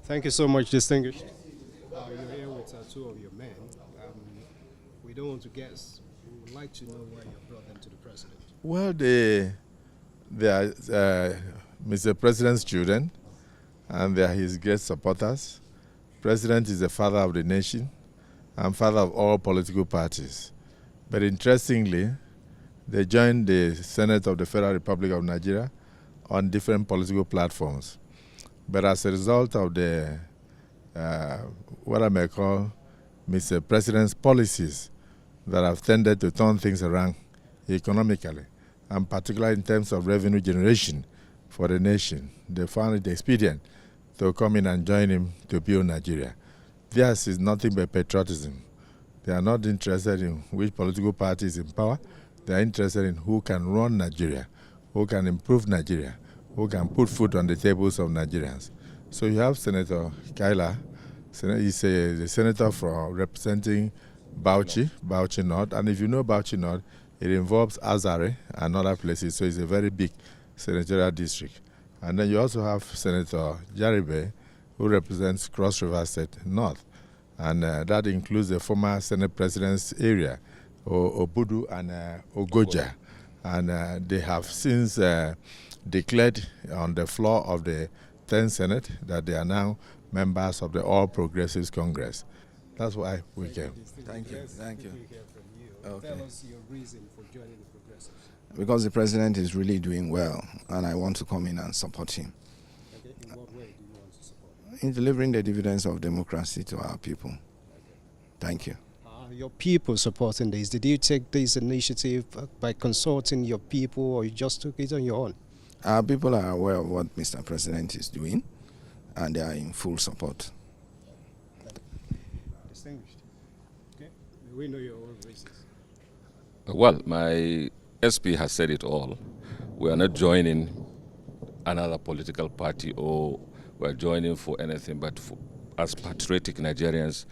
Thank you so much, distinguished. You're here with two of your men. We don't want to guess. We would like to know why you brought them to the president. Well, they are Mr. President's children, and they are his great supporters. President is the father of the nation and father of all political parties. But interestingly, they joined the Senate of the Federal Republic of Nigeria on different political platforms. But as a result of the, what I may call Mr. President's policies that have tended to turn things around economically, and particularly in terms of revenue generation for the nation, they found it expedient to come in and join him to build Nigeria. Theirs is nothing but patriotism. They are not interested in which political party is in power. They are interested in who can run Nigeria, who can improve Nigeria, who can put food on the tables of Nigerians. So you have Senator Kaila. He's the senator representing Bauchi North. And if you know Bauchi North, it involves Azare and other places. So it's a very big senatorial district. And then you also have Senator Jaribe, who represents Cross River State North. And that includes the former Senate President's area, Obudu and Ogoja. And they have since declared on the floor of the 10th Senate that they are now members of the All Progressives Congress. That's why we came. Thank you. Thank you. Okay. Tell us your reason for joining the Progressives. Because the president is really doing well, and I want to come in and support him. Okay. In what way do you want to support? In delivering the dividends of democracy to our people. Okay. Thank you. Your people supporting this, did you take this initiative by consulting your people, or you just took it on your own? Our people are aware of what Mr. President is doing, and they are in full support. Distinguished. Okay. We know your own reasons. Well, my SP has said it all. We are not joining another political party, or we are joining for anything but as patriotic Nigerians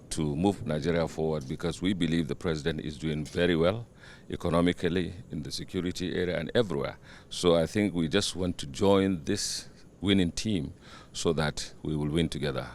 to move Nigeria forward, because we believe the president is doing very well economically, in the security area, and everywhere. So I think we just want to join this winning team so that we will win together.